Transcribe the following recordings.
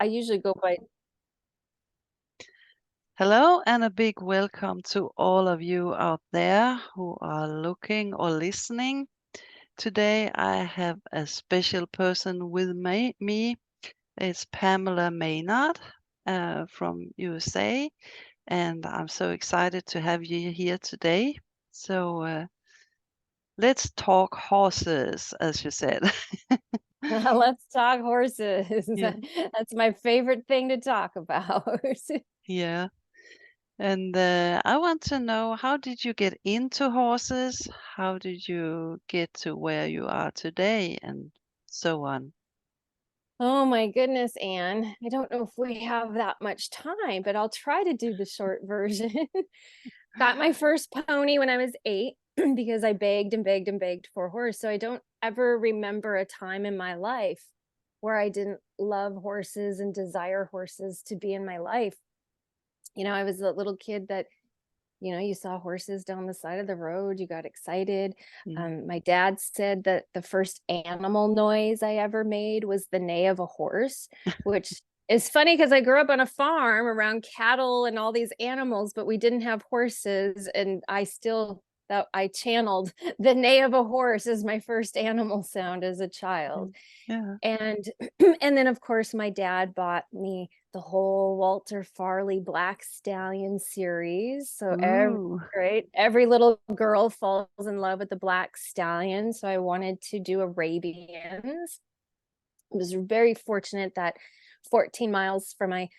I usually go by. Hello and a big welcome to all of you out there who are looking or listening. Today I have a special person with me. It's Pamela Maynard from USA, and I'm so excited to have you here today. So let's talk horses, as you said. Let's talk horses. Yeah, That's my favorite thing to talk about. yeah. And I want to know, how did you get into horses? How did you get to where you are today? And so on. Oh my goodness, Anne. I don't know if we have that much time, but I'll try to do the short version. Got my first pony when I was 8 because I begged and begged and begged for a horse. So I don't ever remember a time in my life where I didn't love horses and desire horses to be in my life. I was a little kid that you saw horses down the side of the road, you got excited. Mm. My dad said that the first animal noise I ever made was the neigh of a horse, which is funny because I grew up on a farm around cattle and all these animals, but we didn't have horses. And I channeled the neigh of a horse as my first animal sound as a child. Yeah. And and then of course my dad bought me the whole Walter Farley Black Stallion series. So Ooh. every little girl falls in love with the Black Stallion. So I wanted to do Arabians. I was very fortunate that 14 miles from my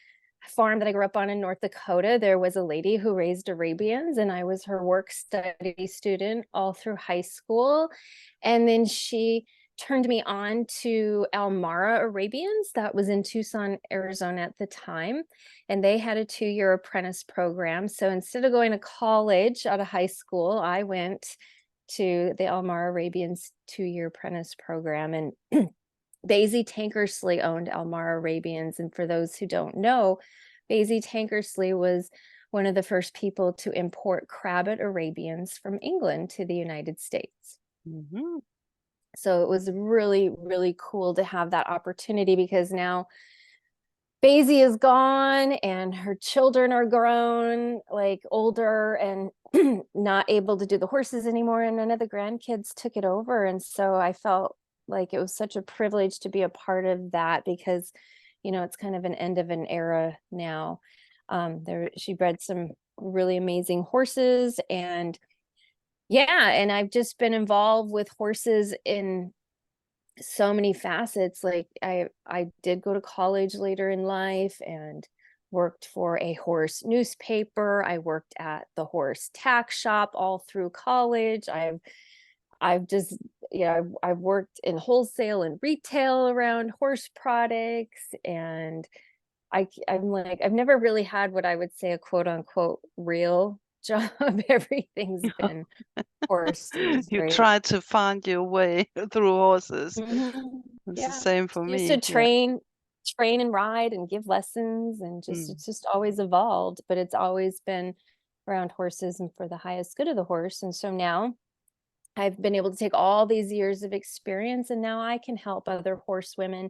farm that I grew up on in North Dakota, there was a lady who raised Arabians, and I was her work study student all through high school. And then she turned me on to Almara Arabians. That was in Tucson, Arizona at the time. And they had a 2-year apprentice program. So instead of going to college out of high school, I went to the Almara Arabians 2-year apprentice program. And Basie Tankersley owned Almara Arabians. And for those who don't know, Basie Tankersley was one of the first people to import Crabbit Arabians from England to the United States. Mm-hmm. So it was really, really cool to have that opportunity, because now Basie is gone and her children are grown, like older and not able to do the horses anymore. And none of the grandkids took it over. And so I felt like it was such a privilege to be a part of that, because, it's kind of an end of an era now. She bred some really amazing horses, and yeah, and I've just been involved with horses in so many facets. Like I did go to college later in life and worked for a horse newspaper. I worked at the horse tack shop all through college. I've just I've worked in wholesale and retail around horse products. And I'm like, I've never really had what I would say a quote unquote real job. Everything's been horses, You right? try to find your way through horses. It's the Yeah. same for Used to me. Yeah. train and ride and give lessons, and Mm. it's just always evolved, but it's always been around horses and for the highest good of the horse. And so now I've been able to take all these years of experience, and now I can help other horsewomen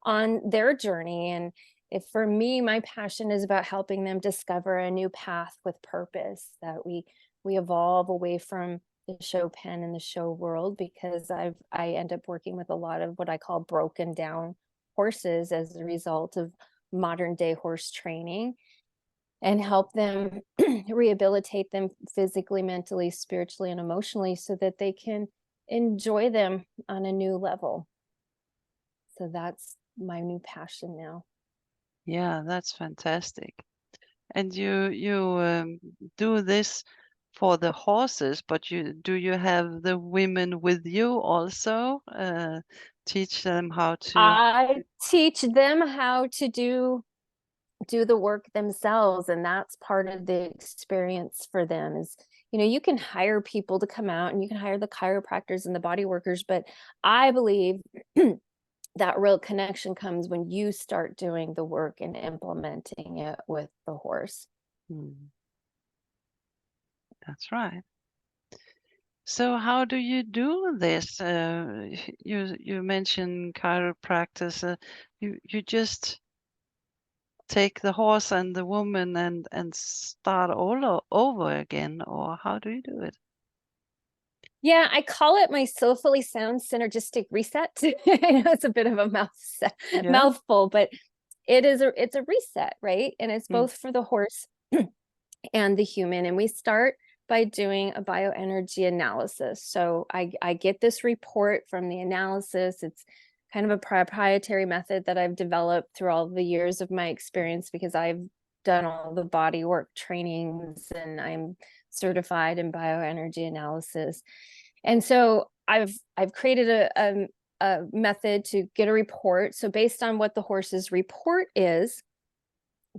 on their journey. And if for me, my passion is about helping them discover a new path with purpose, that we evolve away from the show pen and the show world, because I end up working with a lot of what I call broken down horses as a result of modern day horse training, and help them rehabilitate them physically, mentally, spiritually, and emotionally, so that they can enjoy them on a new level. So that's my new passion now. Yeah, that's fantastic. And you do this for the horses, but you have the women with you also? Teach them how to. I teach them how to do the work themselves, and that's part of the experience for them. Is you can hire people to come out, and you can hire the chiropractors and the body workers, but I believe that real connection comes when you start doing the work and implementing it with the horse. Mm, that's right. So how do you do this? You mentioned chiropractors. You just take the horse and the woman and start over again, or how do you do it? Yeah, I call it my soulfully sound synergistic reset. I know it's a bit of a Yeah. mouthful, but it's a reset, right? And it's Mm. both for the horse and the human. And we start by doing a bioenergy analysis. So I get this report from the analysis. It's kind of a proprietary method that I've developed through all the years of my experience because I've done all the body work trainings and I'm certified in bioenergy analysis. And so I've created a method to get a report. So based on what the horse's report is,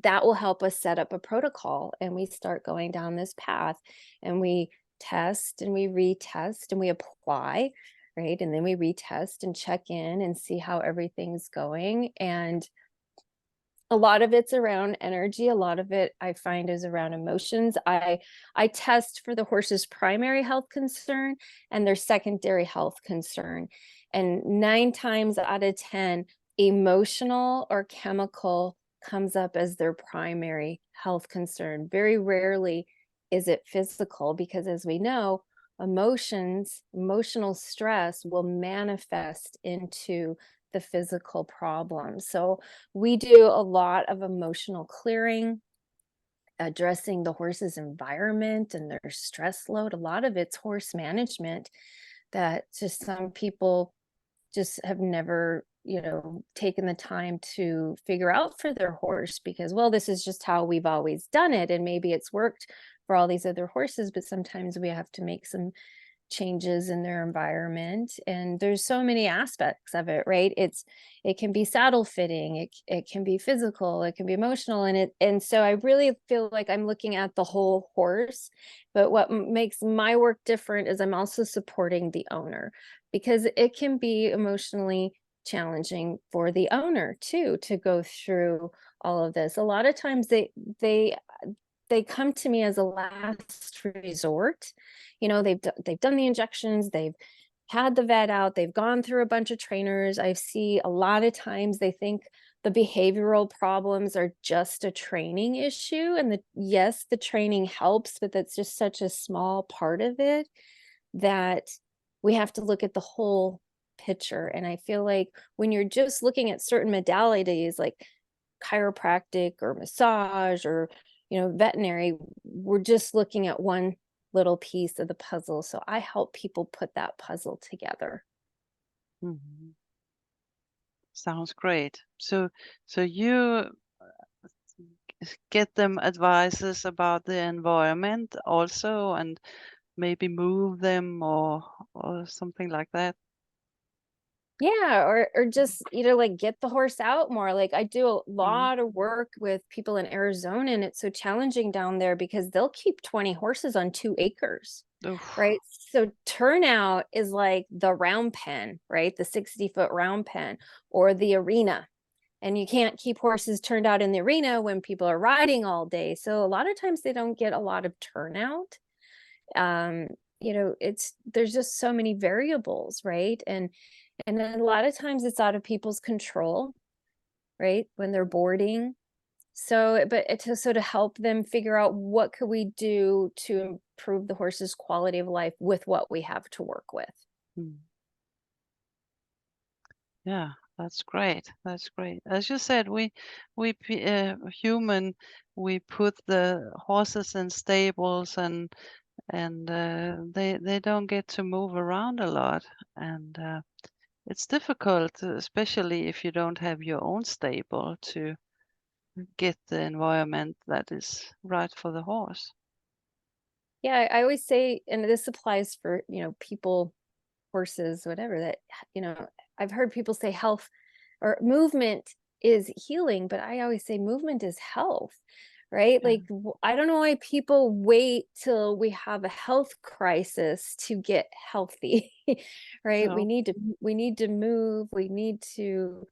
that will help us set up a protocol, and we start going down this path, and we test and we retest and we apply, right? And then we retest and check in and see how everything's going. And a lot of it's around energy. A lot of it I find is around emotions. I test for the horse's primary health concern and their secondary health concern. And 9 times out of 10, emotional or chemical comes up as their primary health concern. Very rarely is it physical because, as we know, emotional stress will manifest into the physical problem. So we do a lot of emotional clearing, addressing the horse's environment and their stress load. A lot of it's horse management that just some people just have never, taken the time to figure out for their horse because, well, this is just how we've always done it. And maybe it's worked for all these other horses, but sometimes we have to make some changes in their environment, and there's so many aspects of it, right? It can be saddle fitting, it can be physical, it can be emotional, and so I really feel like I'm looking at the whole horse. But what makes my work different is I'm also supporting the owner, because it can be emotionally challenging for the owner too to go through all of this. A lot of times they they come to me as a last resort. They've done the injections, they've had the vet out, they've gone through a bunch of trainers. I see a lot of times they think the behavioral problems are just a training issue, and yes, the training helps, but that's just such a small part of it that we have to look at the whole picture. And I feel like when you're just looking at certain modalities like chiropractic or massage or veterinary, we're just looking at one little piece of the puzzle. So I help people put that puzzle together. Mhm. Sounds great. So you get them advices about the environment also, and maybe move them or something like that. Yeah, or just like get the horse out more. Like I do a Mm. lot of work with people in Arizona, and it's so challenging down there because they'll keep 20 horses on 2 acres. Oof. Right. So turnout is like the round pen, right? The 60-foot round pen or the arena. And you can't keep horses turned out in the arena when people are riding all day. So a lot of times they don't get a lot of turnout. Um, there's just so many variables, right? And then a lot of times it's out of people's control, right? When they're boarding. So to help them figure out what could we do to improve the horse's quality of life with what we have to work with. Mm. Yeah, that's great. That's great. As you said, human, we put the horses in stables and they don't get to move around a lot, and it's difficult, especially if you don't have your own stable, to get the environment that is right for the horse. Yeah, I always say, and this applies for, people, horses, whatever, that, I've heard people say health or movement is healing, but I always say movement is health, right? Yeah. Like, I don't know why people wait till we have a health crisis to get healthy, right? No. We need to move, we need to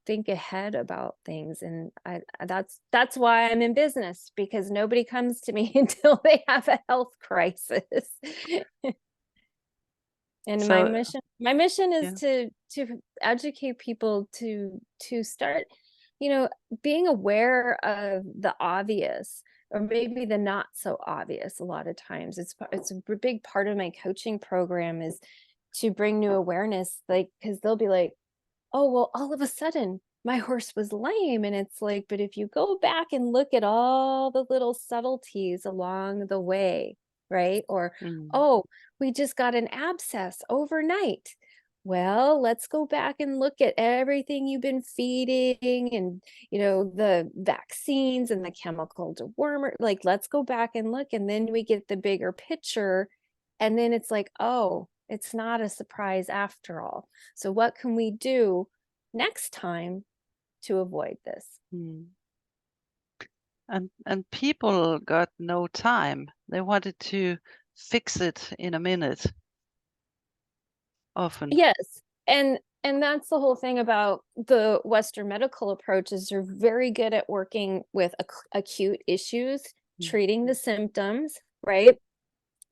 think ahead about things. And that's why I'm in business, because nobody comes to me until they have a health crisis. And So my mission is yeah. to educate people to start, being aware of the obvious, or maybe the not so obvious. A lot of times it's a big part of my coaching program, is to bring new awareness, like, because they'll be like, oh, well, all of a sudden my horse was lame. And it's like, but if you go back and look at all the little subtleties along the way, right? Or, Mm. oh, we just got an abscess overnight. Well, let's go back and look at everything you've been feeding, and, the vaccines and the chemical dewormer. Like, let's go back and look. And then we get the bigger picture. And then it's like, oh, it's not a surprise after all. So what can we do next time to avoid this? Mm. And people got no time. They wanted to fix it in a minute, often. Yes. And that's the whole thing about the Western medical approaches. They're very good at working with acute issues, Mm. treating the symptoms, right?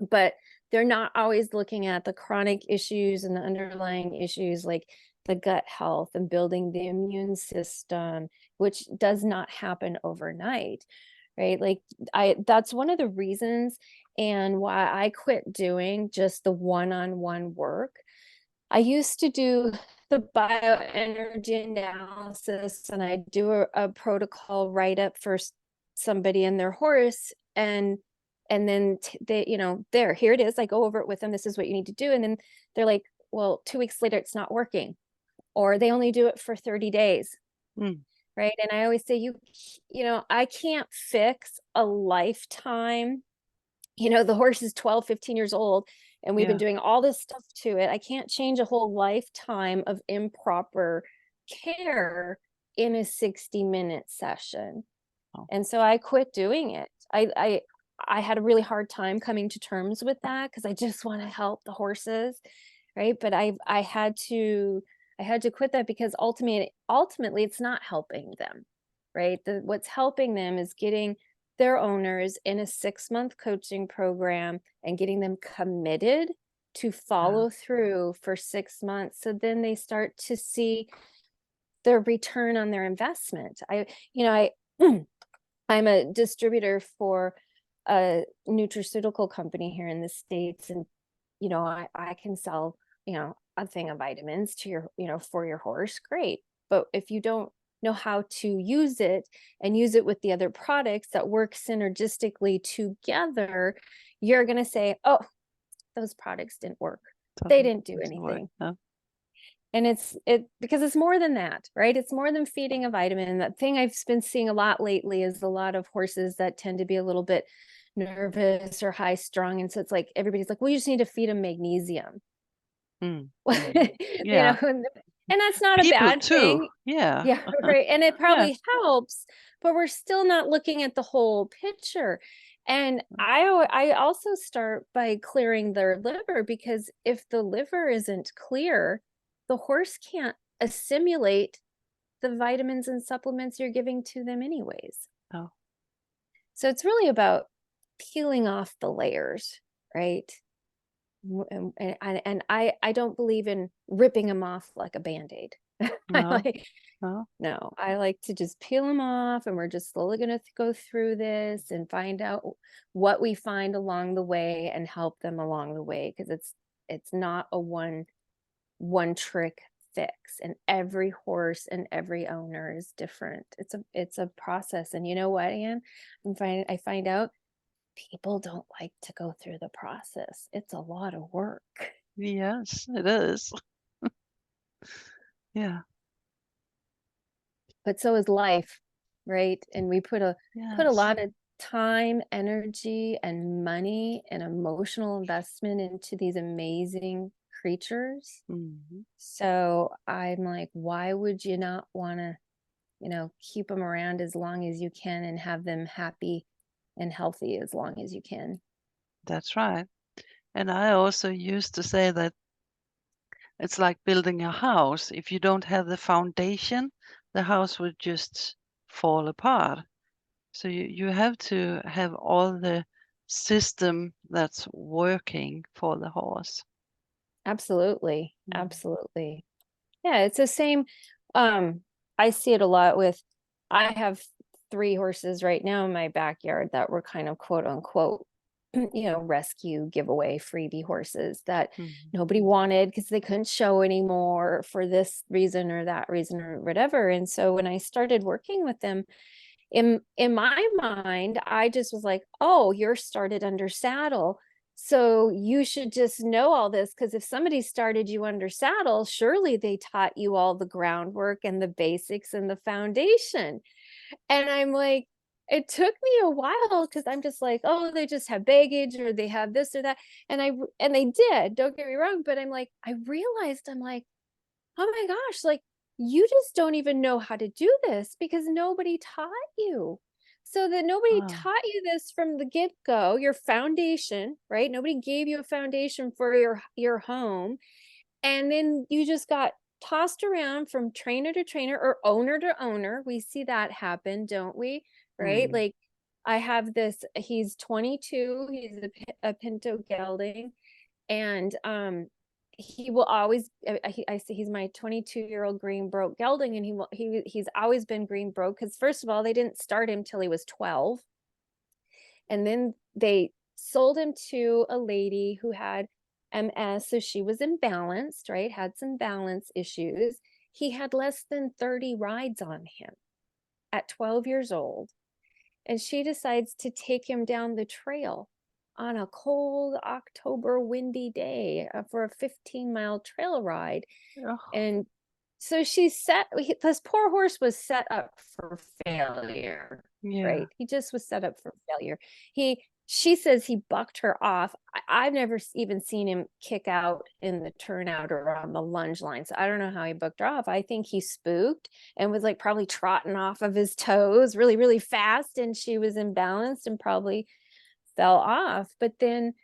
But they're not always looking at the chronic issues and the underlying issues, like the gut health and building the immune system, which does not happen overnight, right? Like, that's one of the reasons and why I quit doing just the one-on-one work. I used to do the bioenergy analysis, and I do a protocol write-up for somebody and their horse, and then they, here it is. I go over it with them. This is what you need to do. And then they're like, well, 2 weeks later, it's not working, or they only do it for 30 days. Mm. Right. And I always say, I can't fix a lifetime. The horse is 12, 15 years old, and we've been Yeah. doing all this stuff to it. I can't change a whole lifetime of improper care in a 60-minute session. Oh. And so I quit doing it. I had a really hard time coming to terms with that, because I just want to help the horses, right? But I had to quit that, because ultimately it's not helping them, right? What's helping them is getting their owners in a 6-month coaching program and getting them committed to Yeah. follow through for 6 months. So then they start to see their return on their investment. I'm a distributor for a nutraceutical company here in the States. And, I can sell, a thing of vitamins to for your horse. Great. But if you don't know how to use it and use it with the other products that work synergistically together, you're going to say, oh, those products didn't work. They didn't do Doesn't work. anything. No. And because it's more than that, right? It's more than feeding a vitamin. That thing I've been seeing a lot lately is a lot of horses that tend to be a little bit nervous or high strung. And so it's like, everybody's like, well, you just need to feed them magnesium. Mm. Yeah. And that's not a People bad too. thing. Yeah. Yeah, right. And it Yeah. probably helps, but we're still not looking at the whole picture. And I also start by clearing their liver, because if the liver isn't clear, the horse can't assimilate the vitamins and supplements you're giving to them anyways. Oh. So it's really about peeling off the layers, right? And I don't believe in ripping them off like a Band-Aid. No. No. No, I like to just peel them off, and we're just slowly going to go through this and find out what we find along the way and help them along the way, because it's not a one trick fix, and every horse and every owner is different. It's a process. And you know what, Anne? I find out people don't like to go through the process. It's a lot of work. Yes, it is. Yeah. But so is life, right? And we put a Yes. lot of time, energy, and money and emotional investment into these amazing creatures. Mhm. So I'm like, why would you not want to, keep them around as long as you can and have them happy and healthy as long as you can? That's right. And I also used to say that it's like building a house. If you don't have the foundation, the house would just fall apart. So you have to have all the system that's working for the horse. Absolutely. Mm. Absolutely. Yeah, it's the same. I see it a lot with I have 3 horses right now in my backyard that were kind of quote unquote, rescue, giveaway, freebie horses that Mhm. nobody wanted because they couldn't show anymore for this reason or that reason or whatever. And so when I started working with them, in my mind, I just was like, oh, you're started under saddle. So you should just know all this, because if somebody started you under saddle, surely they taught you all the groundwork and the basics and the foundation. And I'm like, it took me a while because I'm just like, oh, they just have baggage or they have this or that. And they did, don't get me wrong, but I'm like, I realized I'm like, oh my gosh, like you just don't even know how to do this because nobody taught you. So that nobody Ah, taught you this from the get-go, your foundation, right? Nobody gave you a foundation for your home. And then you just got tossed around from trainer to trainer or owner to owner. We see that happen, don't we? Right? mm, Like I have this, he's 22, he's a Pinto gelding, and he will always I say he's my 22-year-old green broke gelding, and he's always been green broke because first of all they didn't start him till he was 12, and then they sold him to a lady who had MS, so she was imbalanced, right? Had some balance issues. He had less than 30 rides on him at 12 years old, and she decides to take him down the trail on a cold October windy day for a 15-mile trail ride. oh, And so this poor horse was set up for failure, yeah. right? He just was set up for failure. She says he bucked her off. I've never even seen him kick out in the turnout or on the lunge line. So I don't know how he bucked her off. I think he spooked and was like probably trotting off of his toes really, really fast. And she was imbalanced and probably fell off. But then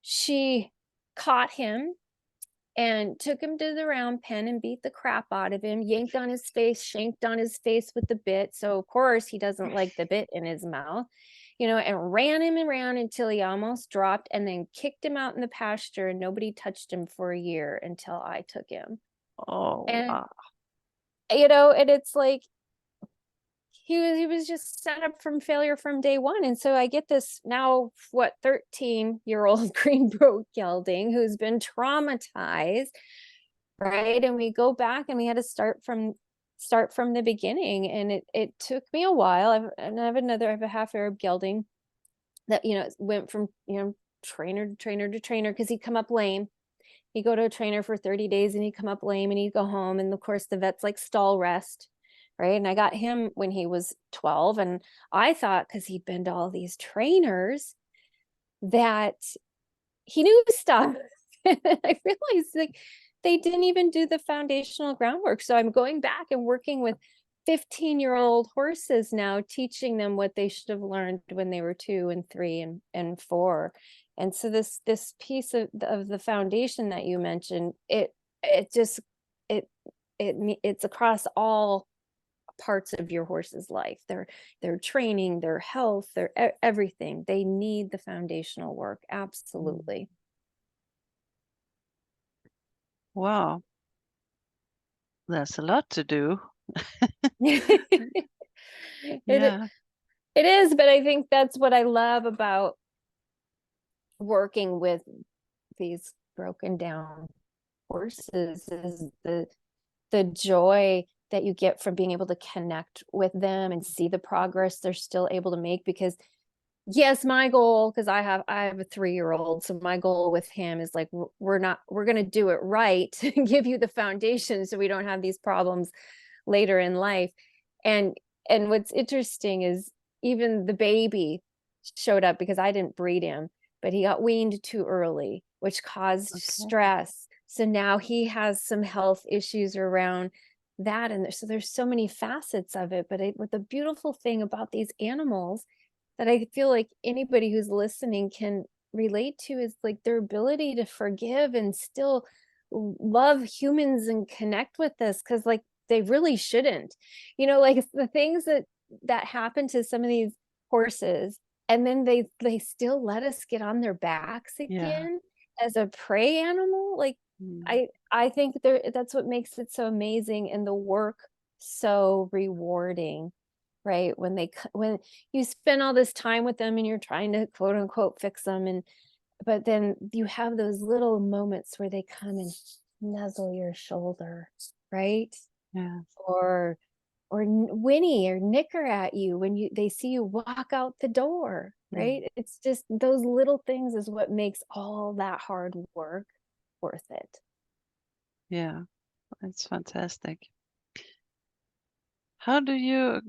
she caught him and took him to the round pen and beat the crap out of him, yanked on his face, shanked on his face with the bit. So of course he doesn't like the bit in his mouth, and ran him around until he almost dropped, and then kicked him out in the pasture, and nobody touched him for a year until I took him. Oh, And wow. and it's like he was just set up from failure from day one. And so I get this now, 13-year-old green broke gelding who's been traumatized, right? And we go back and we had to start from the beginning. And it took me a while. I have a half Arab gelding that, went from, trainer to trainer to trainer because he'd come up lame. He'd go to a trainer for 30 days and he'd come up lame and he'd go home. And of course the vet's like stall rest. Right. And I got him when he was 12. And I thought, because he'd been to all these trainers, that he knew stuff. I realized like they didn't even do the foundational groundwork. So I'm going back and working with 15-year-old horses now, teaching them what they should have learned when they were 2 and 3 and 4. And so this piece of the foundation that you mentioned, it just it it's across all parts of your horse's life, their training, their health, their everything. They need the foundational work, Mm. absolutely. Wow, there's a lot to do. it Yeah. it is, but I think that's what I love about working with these broken down horses is the joy that you get from being able to connect with them and see the progress they're still able to make. Because yes, my goal, because I have a 3-year-old, so my goal with him is like, we're going to do it right and give you the foundation so we don't have these problems later in life. and and what's interesting is even the baby showed up because I didn't breed him, but he got weaned too early, which caused Okay. stress. So now he has some health issues around that. And so there's so many facets of it. But what the beautiful thing about these animals that I feel like anybody who's listening can relate to is like their ability to forgive and still love humans and connect with this, because like they really shouldn't, like the things that happen to some of these horses, and then they still let us get on their backs Yeah. again as a prey animal. Like Mm. I think that's what makes it so amazing and the work so rewarding. right? When you spend all this time with them and you're trying to quote unquote fix them, and but then you have those little moments where they come and nuzzle your shoulder, right? Yeah. Or whinny or nicker at you when they see you walk out the door, Mm. right? It's just those little things is what makes all that hard work worth it. Yeah. It's fantastic. How do you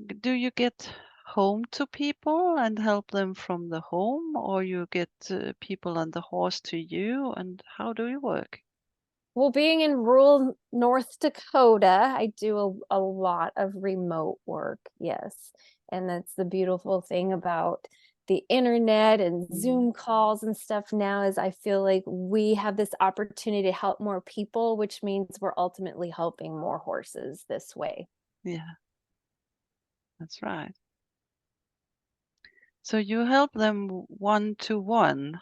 get home to people and help them from the home, or you get people on the horse to you, and how do you work? Well, being in rural North Dakota, I do a lot of remote work, yes. And that's the beautiful thing about the internet and Mm. Zoom calls and stuff now is I feel like we have this opportunity to help more people, which means we're ultimately helping more horses this way. Yeah, that's right. So you help them one to one.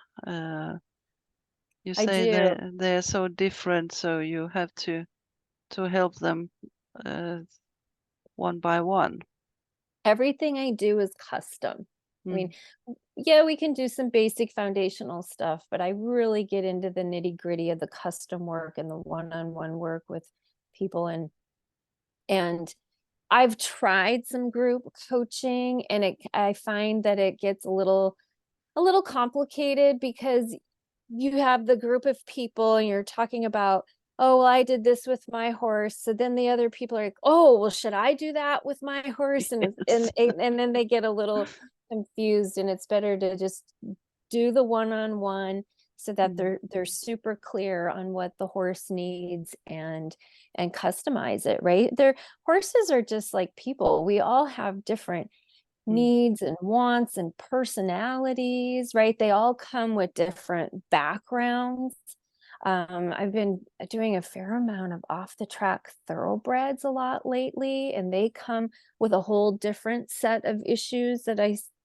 You I say do. they're so different, so you have to help them uh, one by one. Everything I do is custom. I mean, Mm. yeah, we can do some basic foundational stuff, but I really get into the nitty-gritty of the custom work and the one-on-one work with people, and I've tried some group coaching, and I find that it gets a little complicated because you have the group of people and you're talking about, oh, well, I did this with my horse. So then the other people are like, oh, well, should I do that with my horse? Yes. And then they get a little confused, and it's better to just do the one-on-one so that Mm. they're super clear on what the horse needs, and customize it, right? Their horses are just like people. We all have different Mm. needs and wants and personalities, right? They all come with different backgrounds. I've been doing a fair amount of off the track thoroughbreds a lot lately, and they come with a whole different set of issues that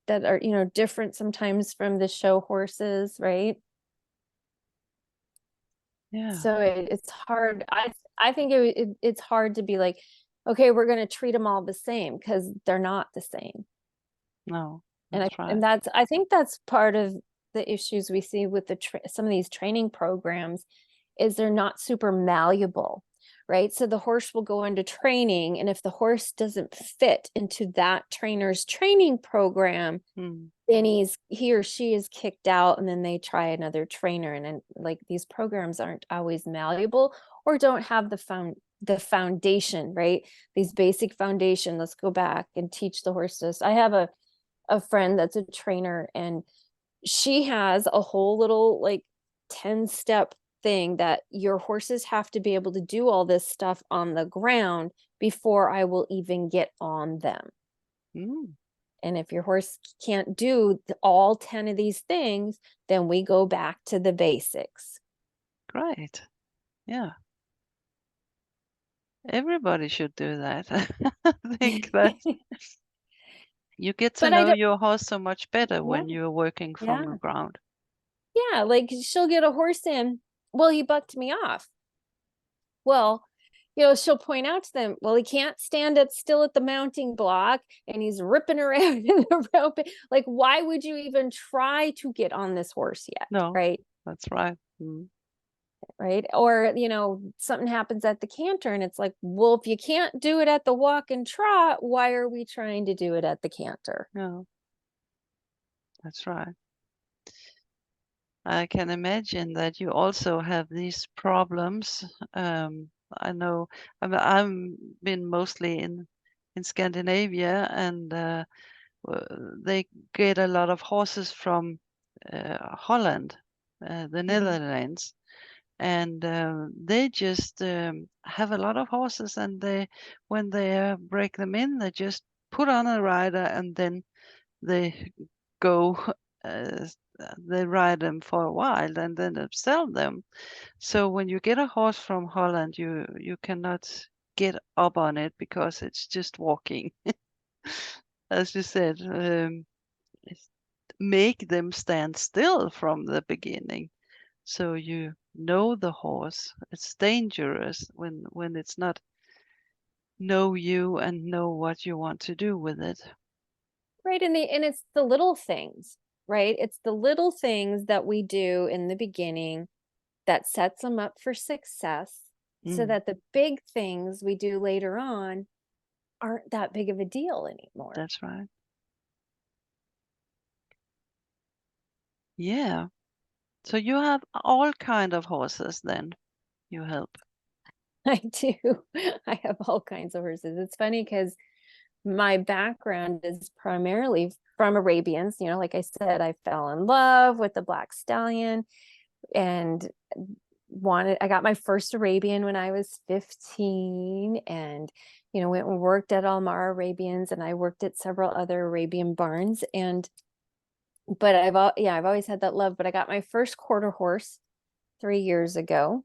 are, different sometimes from the show horses, right? Yeah. So it's hard. I think it's hard to be like, okay, we're going to treat them all the same because they're not the same. No, And that's right. I think that's part of the issues we see with some of these training programs is they're not super malleable, right? So the horse will go into training, and if the horse doesn't fit into that trainer's training program, Mm. then he or she is kicked out, and then they try another trainer. And then like these programs aren't always malleable or don't have the foundation, right? These basic foundation. Let's go back and teach the horse this. I have a friend that's a trainer, and she has a whole little like 10-step thing that your horses have to be able to do all this stuff on the ground before I will even get on them. Mm. And if your horse can't do all 10 of these things, then we go back to the basics. Great. Yeah. Everybody should do that. I think that you get to But I know don't, your horse so much better yeah, when you're working from the yeah, ground. yeah. Like she'll get a horse in. Well, he bucked me off. Well, she'll point out to them, well, he can't stand it still at the mounting block and he's ripping around in the rope. Like, why would you even try to get on this horse yet? No, Right. that's right. Mm. Right. Or, something happens at the canter and it's like, well, if you can't do it at the walk and trot, why are we trying to do it at the canter? No, that's right. I can imagine that you also have these problems. I know I'm been mostly in Scandinavia, and they get a lot of horses from Holland, the Mhm. Netherlands, and they just have a lot of horses, and when they break them in, they just put on a rider, and then they go. Uh, they ride them for a while and then they sell them. So when you get a horse from Holland, you cannot get up on it because it's just walking. As you said, it's- make them stand still from the beginning. So you know the horse. It's dangerous when it's not. know you and know what you want to do with it. Right. And it's the little things, right? It's the little things that we do in the beginning that sets them up for success, so Mm, that the big things we do later on aren't that big of a deal anymore. that's right. Yeah. So you have all kind of horses then you help. I do. I have all kinds of horses. It's funny because my background is primarily from Arabians. Like I said, I fell in love with the black stallion and I got my first Arabian when I was 15, and went and worked at Almar Arabians, and I worked at several other Arabian barns. But I've always had that love. But I got my first quarter horse 3 years ago,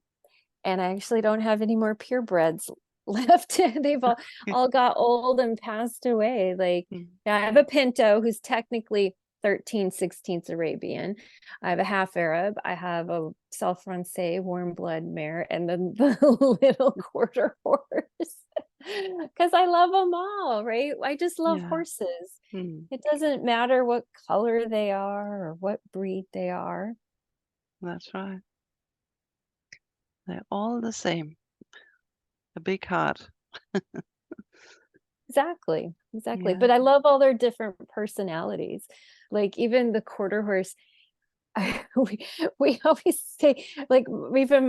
and I actually don't have any more purebreds left. They've all got old and passed away. Like, Mm, yeah, I have a Pinto who's technically 13/16 Arabian. I have a half Arab. I have a Self Francais warm blood mare, and then the little quarter horse. Because I love them all, right? I just love yeah. horses. Mm, It doesn't matter what color they are or what breed they are. that's right. They're all the same. A big heart. Exactly. Exactly. Yeah. But I love all their different personalities. Like even the quarter horse, we always say, like, even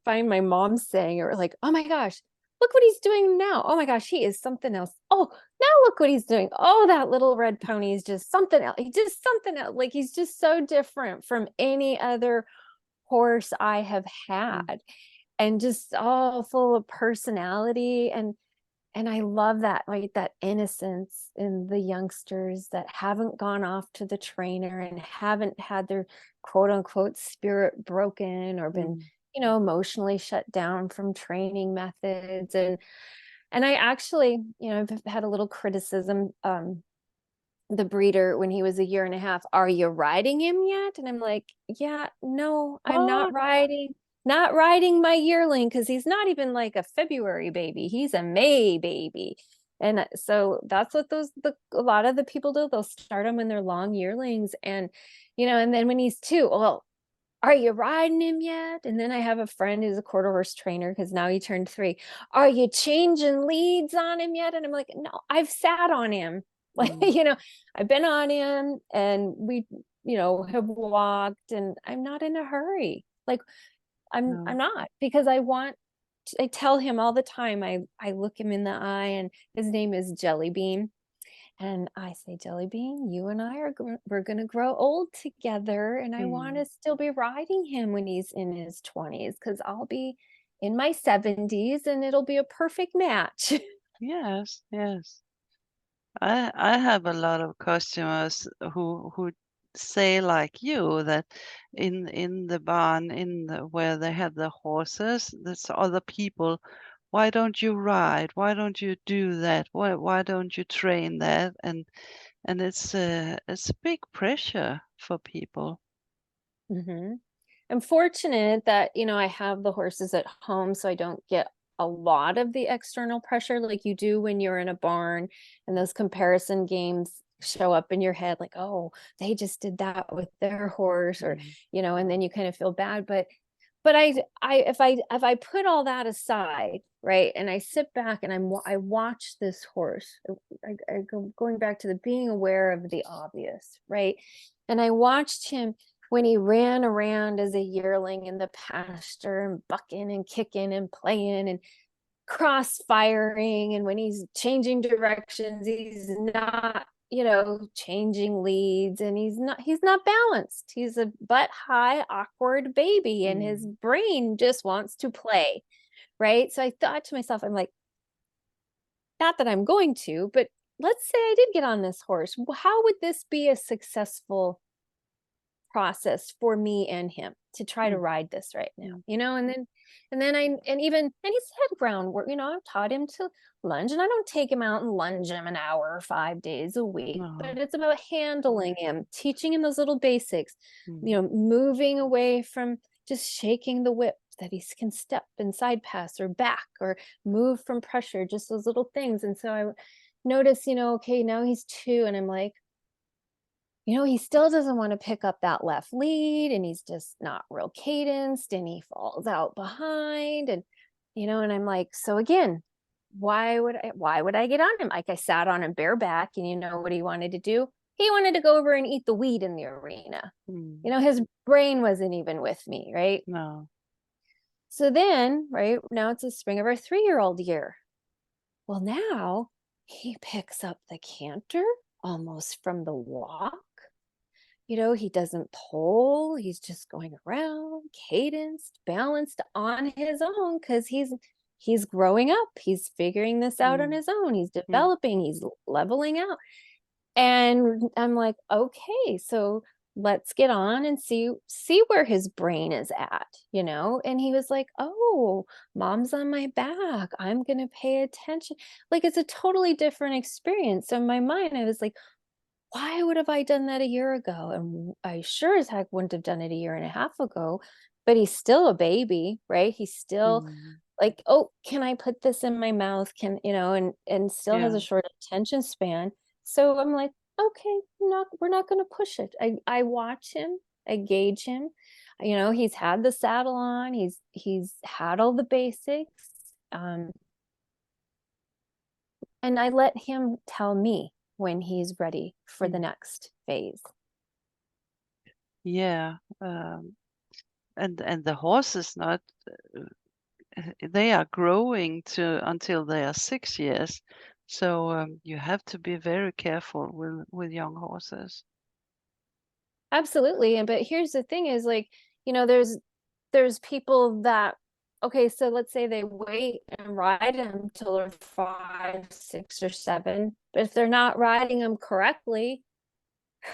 find my mom saying, or like, oh my gosh, look what he's doing now. Oh my gosh, he is something else. Oh, now look what he's doing. Oh, that little red pony is just something else. He's just something else. Like, he's just so different from any other horse I have Mm, had, and just all full of personality. And I love that, like, that innocence in the youngsters that haven't gone off to the trainer and haven't had their quote unquote spirit broken or been, mm. emotionally shut down from training methods. And I actually, I've had a little criticism, the breeder when he was a year and a half. Are you riding him yet? And I'm like, yeah, no, I'm What? not riding my yearling, because he's not even like a February baby. He's a May baby. And so that's what a lot of the people do. They'll start them when they're long yearlings. And, and then when he's 2, well, are you riding him yet? And then I have a friend who's a quarter horse trainer, because now he turned 3. Are you changing leads on him yet? And I'm like, no, I've sat on him. Like, Mm, I've been on him, and we, have walked, and I'm not in a hurry. Like, I'm no. not, because I tell him all the time, I look him in the eye, and his name is Jelly Bean. And I say, Jelly Bean, you and I we're going to grow old together. And I want Mm, to still be riding him when he's in his 20s, because I'll be in my 70s and it'll be a perfect match. yes, yes. I have a lot of customers who say like you that in the barn where they have the horses, there's other people. Why don't you ride? Why don't you do that? Why don't you train that? And it's a big pressure for people. hmm I'm fortunate that, I have the horses at home, so I don't get a lot of the external pressure like you do when you're in a barn, and those comparison games show up in your head, like, oh, they just did that with their horse, or, Mm, and then you kind of feel bad. But if I put all that aside, right, and I sit back and I watch this horse. Going back to the being aware of the obvious, right? And I watched him when he ran around as a yearling in the pasture and bucking and kicking and playing and crossfiring, and when he's changing directions, he's not, changing leads, and he's not balanced. He's a butt high awkward baby, and his mm, brain just wants to play, right? So I thought to myself, I'm like, not that I'm going to, but let's say I did get on this horse. How would this be a successful process for me and him to try to mm, ride this right now, mm. and he's had groundwork. I've taught him to lunge, and I don't take him out and lunge him an hour 5 days a week, No. but it's about handling him, teaching him those little basics, Mm, moving away from just shaking the whip that he can step and side pass or back or move from pressure, just those little things. And so I noticed, okay, now he's 2, and I'm like, he still doesn't want to pick up that left lead, and he's just not real cadenced, and he falls out behind, and I'm like, so again, why would I get on him? Like, I sat on him bareback, and you know what he wanted to do? He wanted to go over and eat the weed in the arena. His brain wasn't even with me, right? No. So then, right now it's the spring of our 3-year-old year. Well, now he picks up the canter almost from the walk. He doesn't pull. He's just going around, cadenced, balanced on his own, because he's growing up. He's figuring this out on his own. He's developing. He's leveling out. And I'm like, okay, so let's get on and see where his brain is at, And he was like, oh, mom's on my back. I'm going to pay attention. Like, it's a totally different experience. So in my mind, I was like, why would have I done that a year ago? And I sure as heck wouldn't have done it a year and a half ago. But he's still a baby, right? He's still like, oh, can I put this in my mouth? And still has a short attention span. So I'm like, okay, we're not going to push it. I watch him, I gauge him. He's had the saddle on. He's had all the basics. And I let him tell me when he's ready for the next phase. Yeah. And the horse is not, they are growing until they are 6 years. So you have to be very careful with young horses. Absolutely. But here's the thing is, like, there's people that, okay, so let's say they wait and ride them till they're 5, 6, or 7. But if they're not riding them correctly,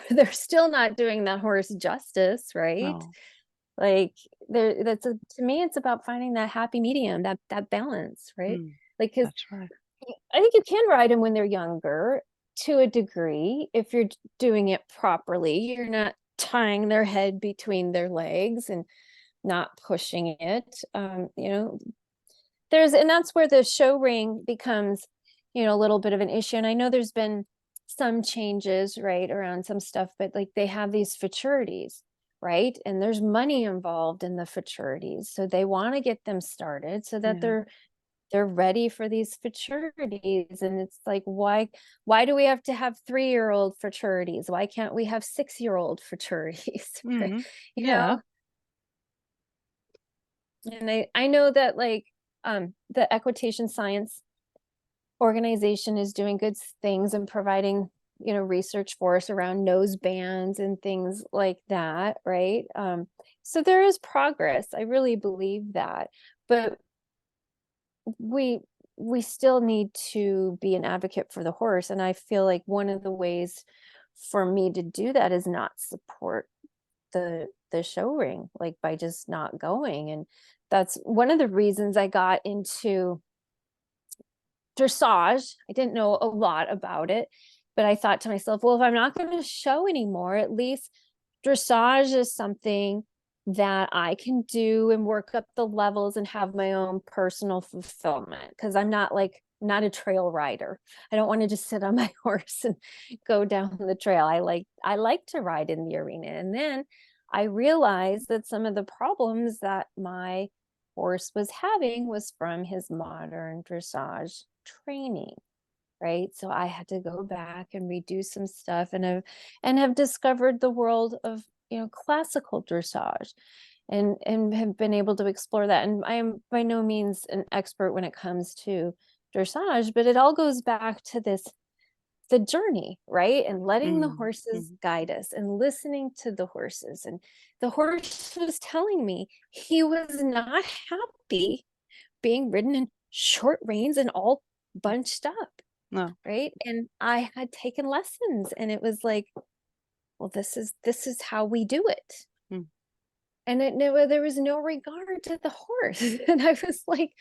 they're still not doing that horse justice, right? No. Like, to me, it's about finding that happy medium, that balance, right? Like, because That's right. I think you can ride them when they're younger to a degree if you're doing it properly. You're not tying their head between their legs and not pushing it. And that's where the show ring becomes, a little bit of an issue. And I know there's been some changes, right, around some stuff, but like, they have these futurities, right? And there's money involved in the futurities. So they want to get them started so that they're ready for these futurities. And it's like, why do we have to have 3-year-old futurities? Why can't we have 6-year-old futurities? Yeah. And I know that, like, the equitation science organization is doing good things and providing, research for us around nose bands and things like that, right? So there is progress. I really believe that. But we still need to be an advocate for the horse. And I feel like one of the ways for me to do that is not support the show ring, like, by just not going. And that's one of the reasons I got into dressage. I didn't know a lot about it, but I thought to myself, well, if I'm not going to show anymore, at least dressage is something that I can do and work up the levels and have my own personal fulfillment, because I'm not a trail rider. I don't want to just sit on my horse and go down the trail. I like to ride in the arena. And then I realized that some of the problems that my horse was having was from his modern dressage training, right? So I had to go back and redo some stuff, and have discovered the world of, classical dressage, and have been able to explore that. And I am by no means an expert when it comes to dressage, but it all goes back to the journey, right? And letting the horses guide us and listening to the horses. And the horse was telling me he was not happy being ridden in short reins and all bunched up. No. Right. And I had taken lessons, and it was like, well, this is how we do it. And there was no regard to the horse. And I was like,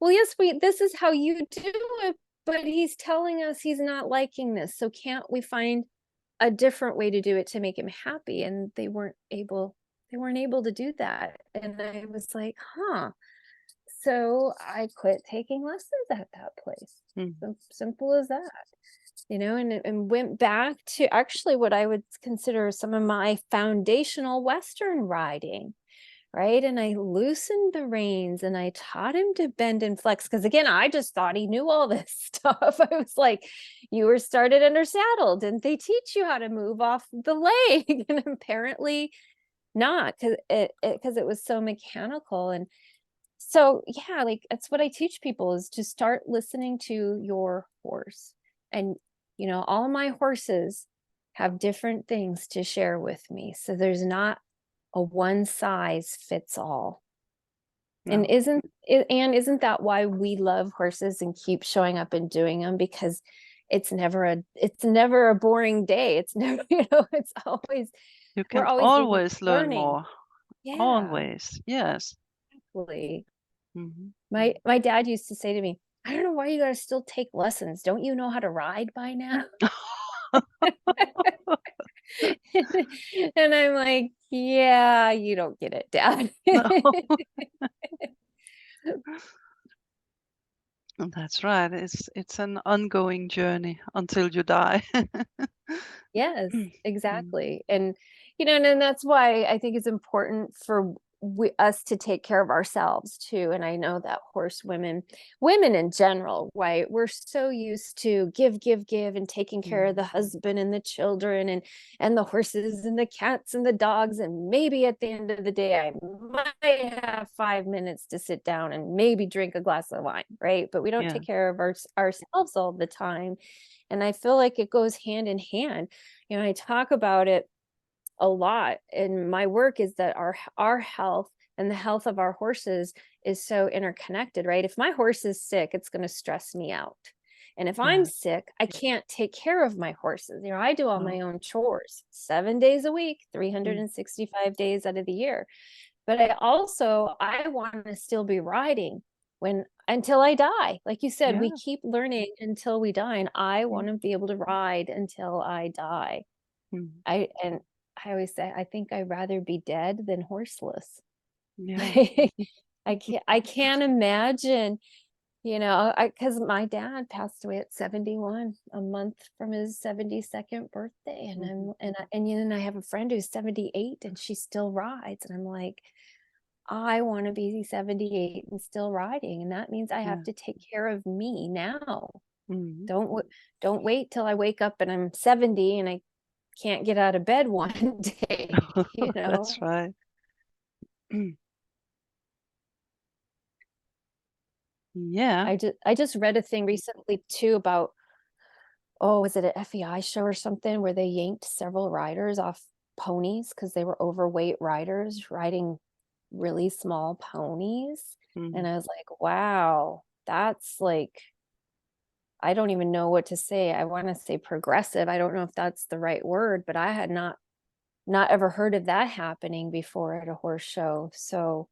well, yes, this is how you do it, but he's telling us he's not liking this. So can't we find a different way to do it to make him happy? And they weren't able they weren't able to do that. And I was like, huh. So I quit taking lessons at that place. Simple as that, and went back to actually what I would consider some of my foundational Western riding, right? And I loosened the reins and I taught him to bend and flex. Because again, I just thought he knew all this stuff. I was like, you were started under saddle. Didn't they teach you how to move off the leg? And apparently not, because it was so mechanical. And so, yeah, like that's what I teach people, is to start listening to your horse. And, all my horses have different things to share with me. So there's not a one size fits all. And No, isn't that why we love horses and keep showing up and doing them? Because it's never a boring day. It's never, it's always, you we're can always always learn learning. more. Yeah, Always. Yes. exactly. Hmm. My dad used to say to me, I don't know why you gotta still take lessons. Don't you know how to ride by now? And I'm like, yeah, you don't get it, Dad. No, that's right. It's an ongoing journey until you die. Yes, Mm. exactly. And and that's why I think it's important for us to take care of ourselves too. And I know that women in general, right? We're so used to give and taking care of Mm. the husband and the children and the horses and the cats and the dogs. And maybe at the end of the day, I might have 5 minutes to sit down and maybe drink a glass of wine, right? But we don't Yeah. take care of ourselves all the time. And I feel like it goes hand in hand. I talk about it a lot in my work, is that our health and the health of our horses is so interconnected, right? If my horse is sick, it's going to stress me out. And if I'm Yeah. sick, I can't take care of my horses. I do all my No. own chores 7 days a week, Mm. 365 days out of the year. But I want to still be riding until I die. Like you said, we Yeah. keep learning until we die. And I Mm. want to be able to ride until I die. Mm. And I always say, I think I'd rather be dead than horseless. Yeah. I can't imagine, because my dad passed away at 71, a month from his 72nd birthday. And Mhm. I have a friend who's 78 and she still rides. And I'm like, I want to be 78 and still riding. And that means I have Yeah. to take care of me now. Mhm. Don't wait till I wake up and I'm 70 and I can't get out of bed one day, That's right. Mm. Yeah. I just read a thing recently too about, oh, was it an FEI show or something, where they yanked several riders off ponies because they were overweight riders riding really small ponies. And Mm. I was like, wow, that's like, I don't even know what to say. I want to say progressive. I don't know if that's the right word, but I had not ever heard of that happening before at a horse show. So,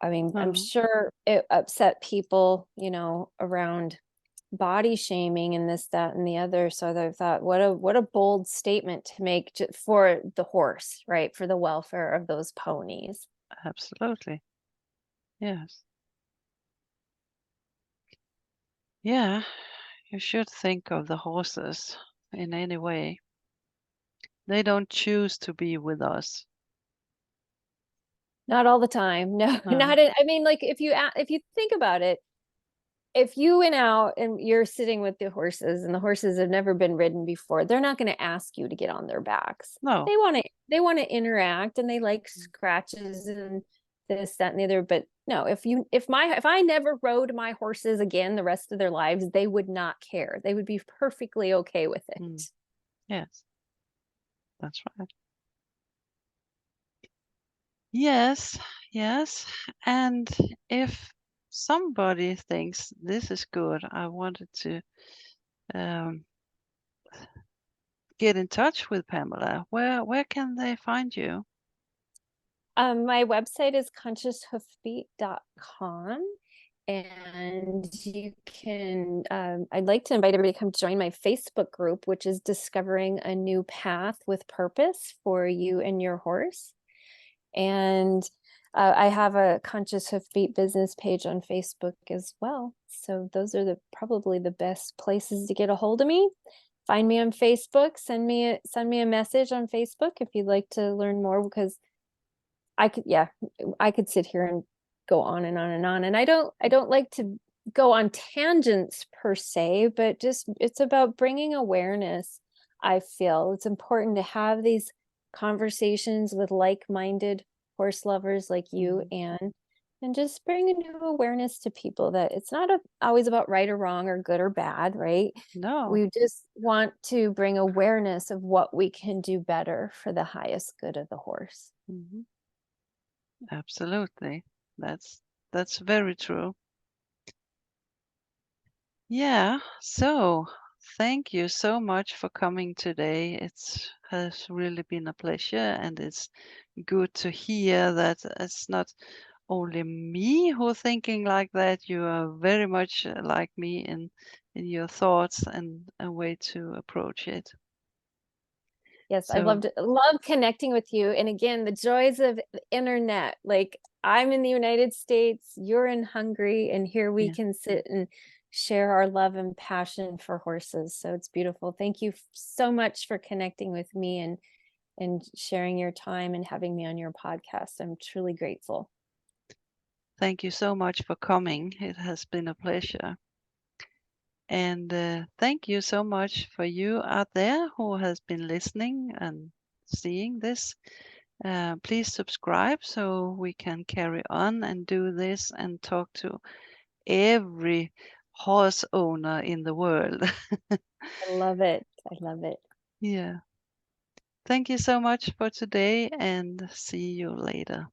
I mean, I'm No. sure it upset people, around body shaming and this, that, and the other. So I thought, what a bold statement to make for the horse, right? For the welfare of those ponies. Absolutely. Yes. Yeah. You should think of the horses in any way. They don't choose to be with us. Not all the time. No, No. not I mean, like if you think about it, if you went out and you're sitting with the horses and the horses have never been ridden before, they're not going to ask you to get on their backs. No. They want to interact, and they like scratches and this, that, and the other. But no, if I never rode my horses again the rest of their lives, they would not care. They would be perfectly okay with it. Mm. Yes. That's right. Yes. Yes. And if somebody thinks this is good, I wanted to um, get in touch with Pamela. Where can they find you? My website is conscioushoofbeat.com. And you can, I'd like to invite everybody to come join my Facebook group, which is Discovering a New Path with Purpose for You and Your Horse. And I have a Conscious Hoofbeat business page on Facebook as well. So those are probably the best places to get a hold of me. Find me on Facebook, send me a message on Facebook if you'd like to learn more, because I could sit here and go on and on and on. And I don't like to go on tangents per se, but just it's about bringing awareness. I feel it's important to have these conversations with like-minded horse lovers like you, and just bring a new awareness to people that it's not always about right or wrong or good or bad, right? No. We just want to bring awareness of what we can do better for the highest good of the horse. Mhm. Absolutely. That's very true. Yeah, so thank you so much for coming today. It has really been a pleasure, and it's good to hear that it's not only me who thinking like that. You are very much like me in your thoughts and a way to approach it. Yes, I So love connecting with you. And again, the joys of the internet. Like, I'm in the United States, you're in Hungary, and here we yeah, can sit and share our love and passion for horses. So it's beautiful. Thank you so much for connecting with me and sharing your time and having me on your podcast. I'm truly grateful. thank you so much for coming. It has been a pleasure. And thank you so much for you out there who has been listening and seeing this. Please subscribe so we can carry on and do this and talk to every horse owner in the world. I love it. I love it. Yeah. Thank you so much for today and see you later.